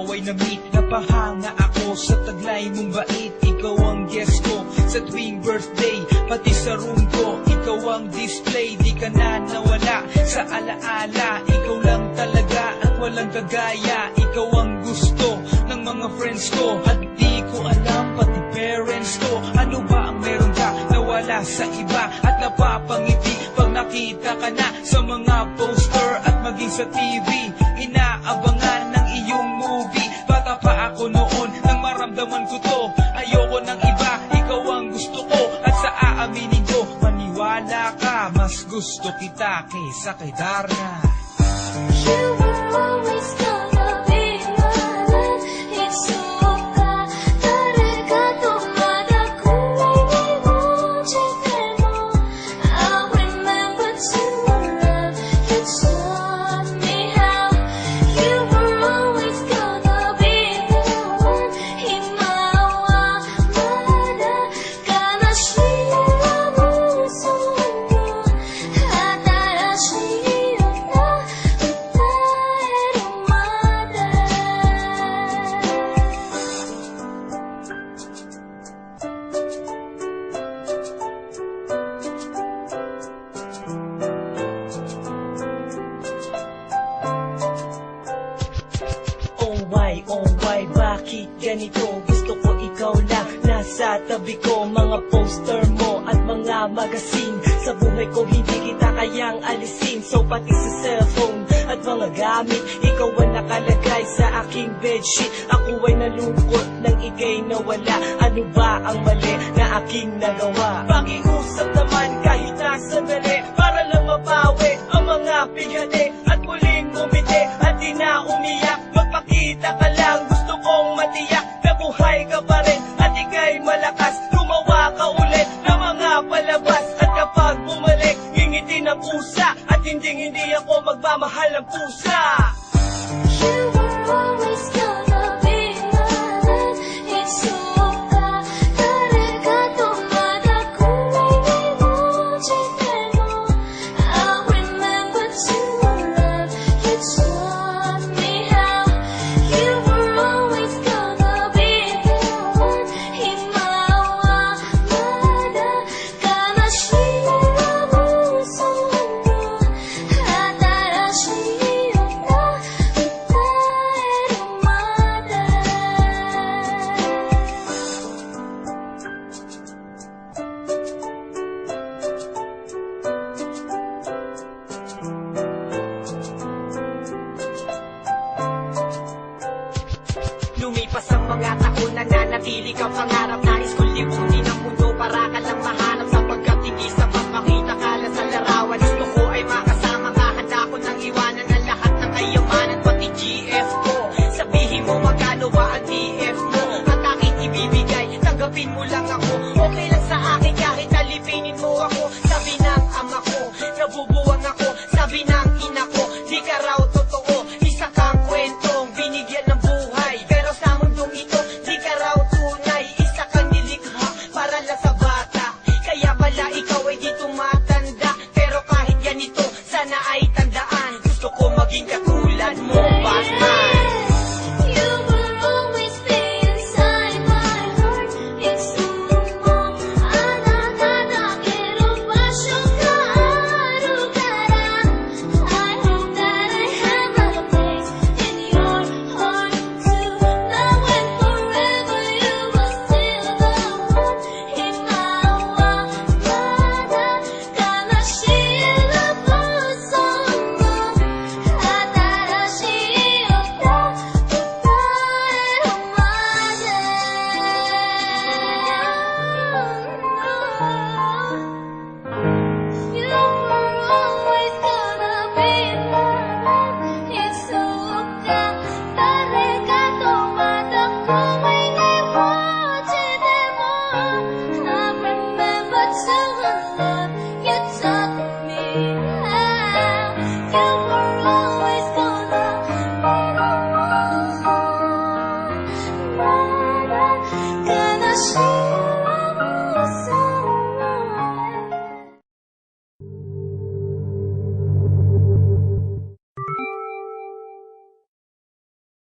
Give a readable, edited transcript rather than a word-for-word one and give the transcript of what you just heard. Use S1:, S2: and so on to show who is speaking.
S1: ikaw ay na-meet. Napahanga ako sa taglay mong bait. Ikaw ang guest ko sa tuwing birthday, pati sa room ko. Ikaw ang display, di ka na nawala sa alaala. Ikaw lang talaga at walang kagaya. Ikaw ang gusto ng mga friends ko, at di ko alam pati parents ko. Ano ba ang meron ka na wala sa iba at napapangiti pag nakita ka na sa mga poster at maging sa TV? Inaabangan ng iyong movie. Bata pa ako noon nang maramdaman ko to. Ayoko ng iba, ikaw ang gusto ko. At sa aaminin ko, maniwala ka, mas gusto kita kaysa kay Darna.
S2: You were always gonna be my love. It's so bad. 다르가 또 마다고 이모지대모. I remember to love. You taught me how. You were always gonna be the one. 희망과 마다 가나시라 무서워. 하다라시였나.
S3: Oh why, bakit ganito? Gusto ko ikaw lang nasa tabi ko. Mga poster mo at mga magazine, sa buhay ko hindi kita kayang alisin. So pati sa cellphone at mga gamit, ikaw ang nakalagay sa aking bedsheet. Ako ay nalungkot nang ika'y nawala. Ano ba ang mali na aking nagawa? Pakiusap naman kahit na sandali, para lang mapawi ang mga pighati at muling umiti at di na umiyak. Magpakita ka lang, gusto kong matiyak na buhay ka pa rin at ika'y malakas. Gumawa ka ulit ng mga palabas, at kapag bumalik, ngingiti ng pusa, at hindi ako magmamahal ng pusa.
S2: You were always gonna be my love. It's so bad. 다르가 또 마다고 이모지대모. I remember to love. You taught me how. You were always gonna be the one. 희망과 마다 가나시라 무서워. 하다라시였나.
S3: Lumipas ang mga taon, nananatili ka pangarap. Nais kong libutin ang mundo para ka lang mahanap, sapagkat hindi sapat makita ka lang sa larawan. Gusto ko ay makasama ka, handa ko nang iwanan ang lahat ng kayamanan, pati GF ko. Sabihin mo magkano ba ang TF mo, at aking ibibigay, tanggapin mo lang ako.